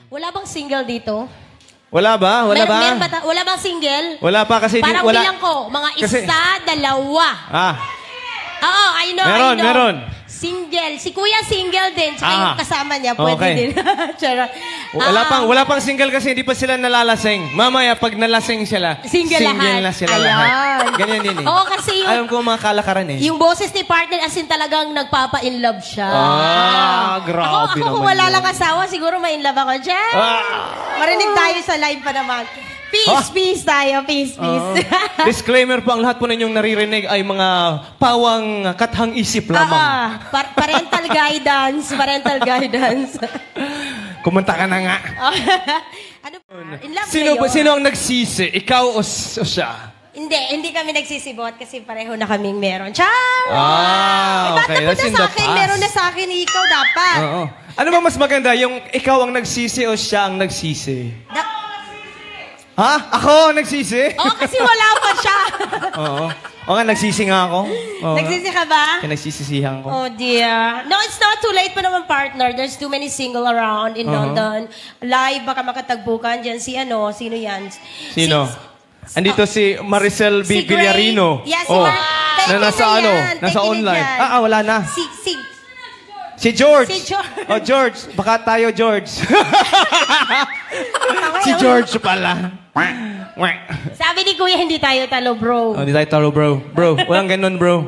Wala bang single dito? Wala ba? Wala ba? Wala bang single? Wala pa kasi... Parang wala. bilang ko, mga Kasi... isa, dalawa. Oo, I know, meron. Single. Si Kuya single din. Tsaka yung kasama niya, pwede din. Wala pang single kasi hindi pa sila nalalasing. Mamaya, pag nalasing sila, single na sila lahat. Ganyan din eh. Oo, kasi yung... Alam ko mga kalakaran eh. Yung boses ni partner, as in talagang nagpapa-in love siya. Grabe ako kung wala lang asawa, siguro ma-in love ako dyan. Marinig tayo sa live pa naman. Peace tayo. Peace. Disclaimer po, ang lahat po ninyong naririnig ay mga pawang kathang isip lamang. Parental guidance. Kumanta ka na nga. Ano ba? In love kayo? Sino ang nagsisi? Ikaw o siya? Hindi kami nagsisibot kasi pareho na kaming meron. Ciao! Okay. That's in the past. Meron na sa akin, ikaw dapat. Ano ba mas maganda? Yung ikaw ang nagsisi o siya ang nagsisi? Ako nagsisi? Kasi wala pa siya. Oo nga, nagsisi nga ako. Nagsisi ka ba? Kaya nagsisisihan ko. Oh dear. No, it's not too late pa naman, partner. There's too many single around in London. Live, baka makatagpukan dyan. Sino yan? Sino? Andito si Maricel B. Villarino. Yes, na nasa online. Wala na. Si George. George. Baka tayo, George. Si George pala. Sabi ni Kuya, hindi tayo talo, bro. Hindi tayo talo, bro. Bro, walang ganun, bro.